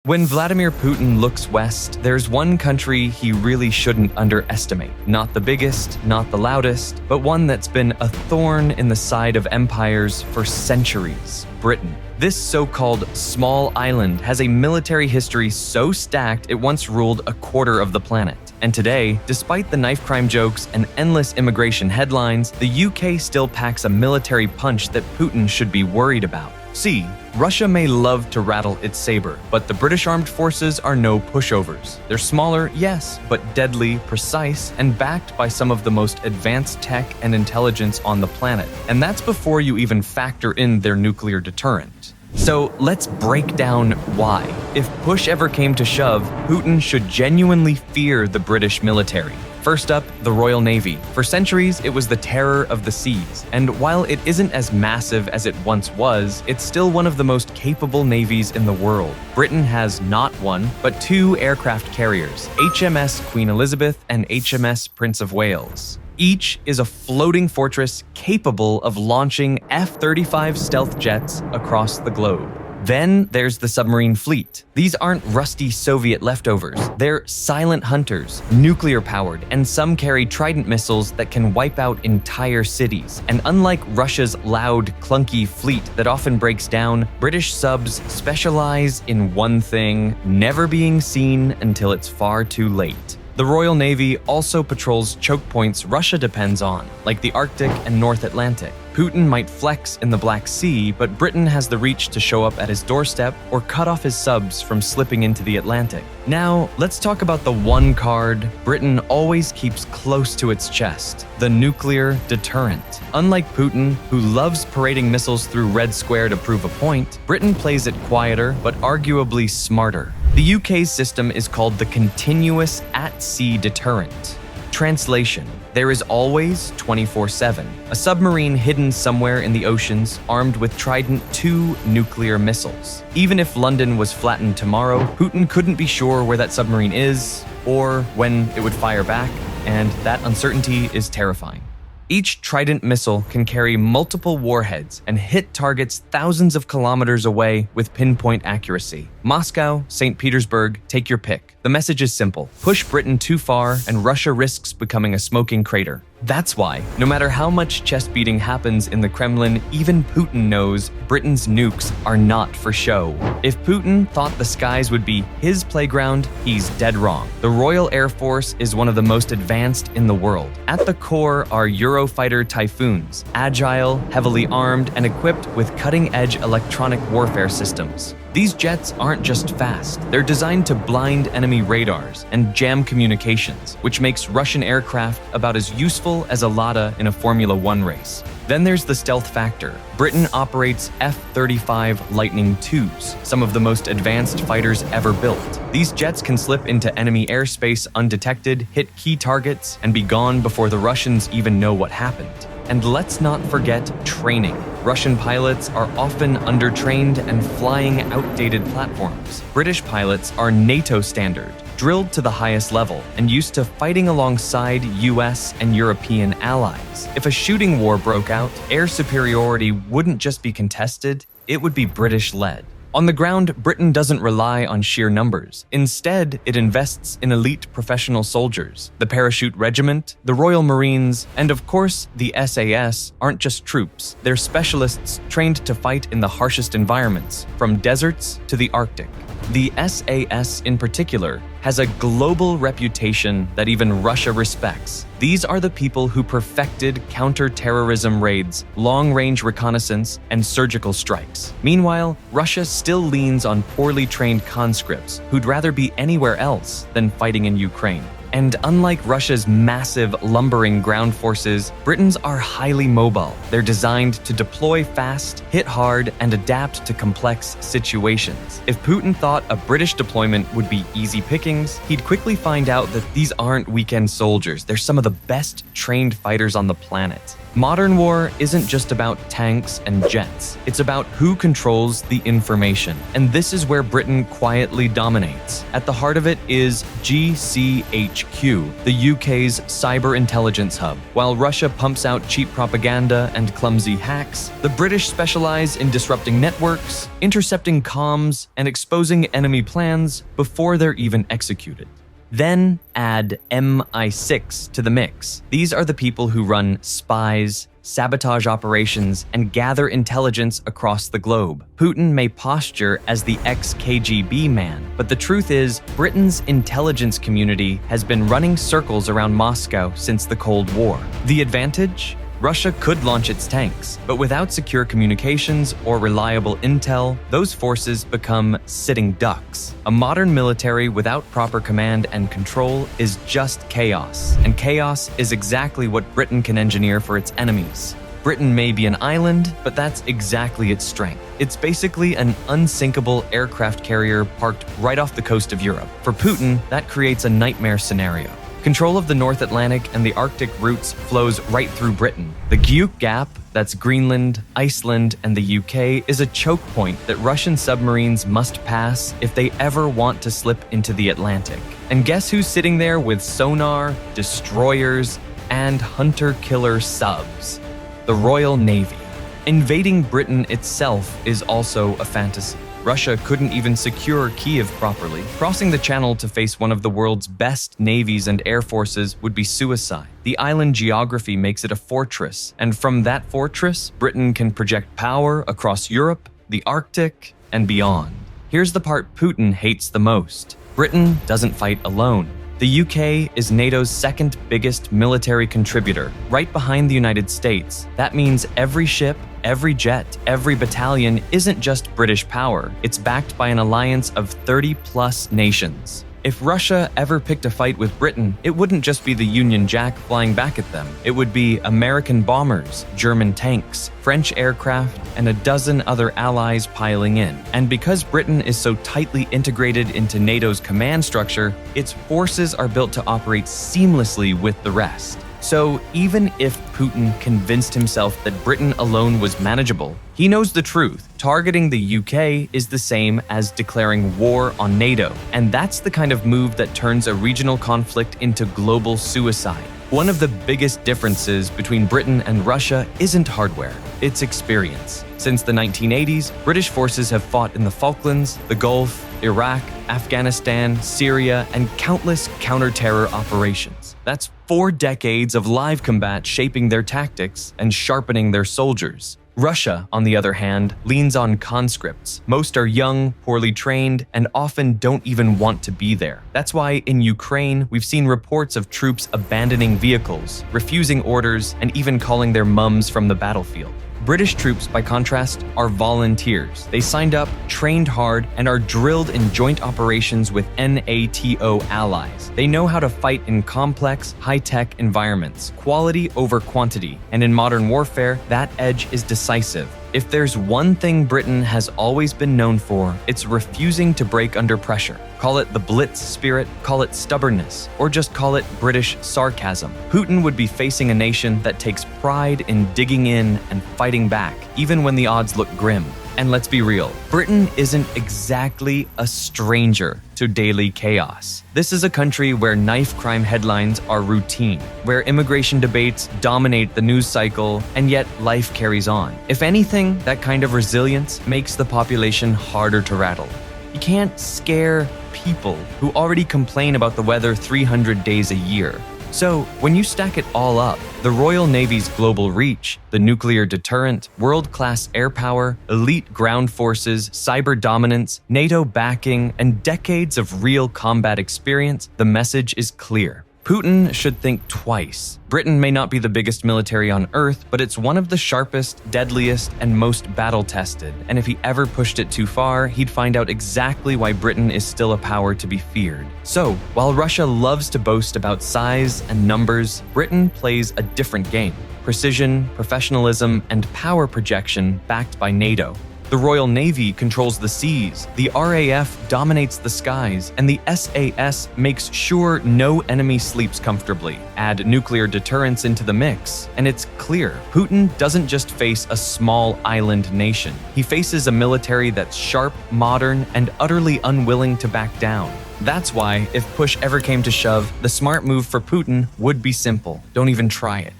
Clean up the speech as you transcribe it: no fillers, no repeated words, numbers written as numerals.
When Vladimir Putin looks west, there's one country he really shouldn't underestimate. Not the biggest, not the loudest, but one that's been a thorn in the side of empires for centuries: Britain. This so-called small island has a military history so stacked it once ruled a quarter of the planet. And today, despite the knife crime jokes and endless immigration headlines, the UK still packs a military punch that Putin should be worried about. See, Russia may love to rattle its saber, but the British armed forces are no pushovers. They're smaller, yes, but deadly, precise, and backed by some of the most advanced tech and intelligence on the planet. And that's before you even factor in their nuclear deterrent. So let's break down why. If push ever came to shove, Putin should genuinely fear the British military. First up, the Royal Navy. For centuries, it was the terror of the seas. And while it isn't as massive as it once was, it's still one of the most capable navies in the world. Britain has not one, but two aircraft carriers, HMS Queen Elizabeth and HMS Prince of Wales. Each is a floating fortress capable of launching F-35 stealth jets across the globe. Then there's the submarine fleet. These aren't rusty Soviet leftovers. They're silent hunters, nuclear-powered, and some carry Trident missiles that can wipe out entire cities. And unlike Russia's loud, clunky fleet that often breaks down, British subs specialize in one thing: never being seen until it's far too late. The Royal Navy also patrols choke points Russia depends on, like the Arctic and North Atlantic. Putin might flex in the Black Sea, but Britain has the reach to show up at his doorstep or cut off his subs from slipping into the Atlantic. Now, let's talk about the one card Britain always keeps close to its chest: the nuclear deterrent. Unlike Putin, who loves parading missiles through Red Square to prove a point, Britain plays it quieter, but arguably smarter. The UK's system is called the Continuous At-Sea Deterrent. Translation: there is always, 24/7, a submarine hidden somewhere in the oceans armed with Trident II nuclear missiles. Even if London was flattened tomorrow, Putin couldn't be sure where that submarine is or when it would fire back, and that uncertainty is terrifying. Each Trident missile can carry multiple warheads and hit targets thousands of kilometers away with pinpoint accuracy. Moscow, St. Petersburg, take your pick. The message is simple: push Britain too far and Russia risks becoming a smoking crater. That's why, no matter how much chest beating happens in the Kremlin, even Putin knows Britain's nukes are not for show. If Putin thought the skies would be his playground, he's dead wrong. The Royal Air Force is one of the most advanced in the world. At the core are Eurofighter Typhoons, agile, heavily armed, and equipped with cutting-edge electronic warfare systems. These jets aren't just fast, they're designed to blind enemy radars and jam communications, which makes Russian aircraft about as useful as a Lada in a Formula One race. Then there's the stealth factor. Britain operates F-35 Lightning IIs, some of the most advanced fighters ever built. These jets can slip into enemy airspace undetected, hit key targets, and be gone before the Russians even know what happened. And let's not forget training. Russian pilots are often undertrained and flying outdated platforms. British pilots are NATO standard, drilled to the highest level, and used to fighting alongside US and European allies. If a shooting war broke out, air superiority wouldn't just be contested, it would be British-led. On the ground, Britain doesn't rely on sheer numbers. Instead, it invests in elite professional soldiers. The Parachute Regiment, the Royal Marines, and of course, the SAS aren't just troops. They're specialists trained to fight in the harshest environments, from deserts to the Arctic. The SAS in particular has a global reputation that even Russia respects. These are the people who perfected counter-terrorism raids, long-range reconnaissance, and surgical strikes. Meanwhile, Russia still leans on poorly trained conscripts who'd rather be anywhere else than fighting in Ukraine. And unlike Russia's massive, lumbering ground forces, Britain's are highly mobile. They're designed to deploy fast, hit hard, and adapt to complex situations. If Putin thought a British deployment would be easy pickings, he'd quickly find out that these aren't weekend soldiers. They're some of the best trained fighters on the planet. Modern war isn't just about tanks and jets. It's about who controls the information. And this is where Britain quietly dominates. At the heart of it is GCHQ, the UK's cyber intelligence hub. While Russia pumps out cheap propaganda and clumsy hacks, the British specialize in disrupting networks, intercepting comms, and exposing enemy plans before they're even executed. Then add MI6 to the mix. These are the people who run spies, sabotage operations, and gather intelligence across the globe. Putin may posture as the ex-KGB man, but the truth is, Britain's intelligence community has been running circles around Moscow since the Cold War. The advantage? Russia could launch its tanks, but without secure communications or reliable intel, those forces become sitting ducks. A modern military without proper command and control is just chaos, and chaos is exactly what Britain can engineer for its enemies. Britain may be an island, but that's exactly its strength. It's basically an unsinkable aircraft carrier parked right off the coast of Europe. For Putin, that creates a nightmare scenario. Control of the North Atlantic and the Arctic routes flows right through Britain. The Geographic Gap, that's Greenland, Iceland, and the UK, is a choke point that Russian submarines must pass if they ever want to slip into the Atlantic. And guess who's sitting there with sonar, destroyers, and hunter-killer subs? The Royal Navy. Invading Britain itself is also a fantasy. Russia couldn't even secure Kiev properly. Crossing the channel to face one of the world's best navies and air forces would be suicide. The island geography makes it a fortress, and from that fortress, Britain can project power across Europe, the Arctic, and beyond. Here's the part Putin hates the most. Britain doesn't fight alone. The UK is NATO's second biggest military contributor, right behind the United States. That means every ship, every jet, every battalion isn't just British power. It's backed by an alliance of 30-plus nations. If Russia ever picked a fight with Britain, it wouldn't just be the Union Jack flying back at them. It would be American bombers, German tanks, French aircraft, and a dozen other allies piling in. And because Britain is so tightly integrated into NATO's command structure, its forces are built to operate seamlessly with the rest. So even if Putin convinced himself that Britain alone was manageable, he knows the truth. Targeting the UK is the same as declaring war on NATO, and that's the kind of move that turns a regional conflict into global suicide. One of the biggest differences between Britain and Russia isn't hardware, it's experience. Since the 1980s, British forces have fought in the Falklands, the Gulf, Iraq, Afghanistan, Syria, and countless counter-terror operations. That's 4 decades of live combat shaping their tactics and sharpening their soldiers. Russia, on the other hand, leans on conscripts. Most are young, poorly trained, and often don't even want to be there. That's why in Ukraine, we've seen reports of troops abandoning vehicles, refusing orders, and even calling their mums from the battlefield. British troops, by contrast, are volunteers. They signed up, trained hard, and are drilled in joint operations with NATO allies. They know how to fight in complex, high-tech environments, quality over quantity, and in modern warfare, that edge is decisive. If there's one thing Britain has always been known for, it's refusing to break under pressure. Call it the Blitz spirit, call it stubbornness, or just call it British sarcasm. Putin would be facing a nation that takes pride in digging in and fighting back, even when the odds look grim. And let's be real, Britain isn't exactly a stranger to daily chaos. This is a country where knife crime headlines are routine, where immigration debates dominate the news cycle, and yet life carries on. If anything, that kind of resilience makes the population harder to rattle. You can't scare people who already complain about the weather 300 days a year. So, when you stack it all up, the Royal Navy's global reach, the nuclear deterrent, world-class air power, elite ground forces, cyber dominance, NATO backing, and decades of real combat experience, the message is clear. Putin should think twice. Britain may not be the biggest military on Earth, but it's one of the sharpest, deadliest, and most battle-tested. And if he ever pushed it too far, he'd find out exactly why Britain is still a power to be feared. So, while Russia loves to boast about size and numbers, Britain plays a different game. Precision, professionalism, and power projection backed by NATO. The Royal Navy controls the seas, the RAF dominates the skies, and the SAS makes sure no enemy sleeps comfortably. Add nuclear deterrence into the mix, and it's clear Putin doesn't just face a small island nation. He faces a military that's sharp, modern, and utterly unwilling to back down. That's why, if push ever came to shove, the smart move for Putin would be simple. Don't even try it.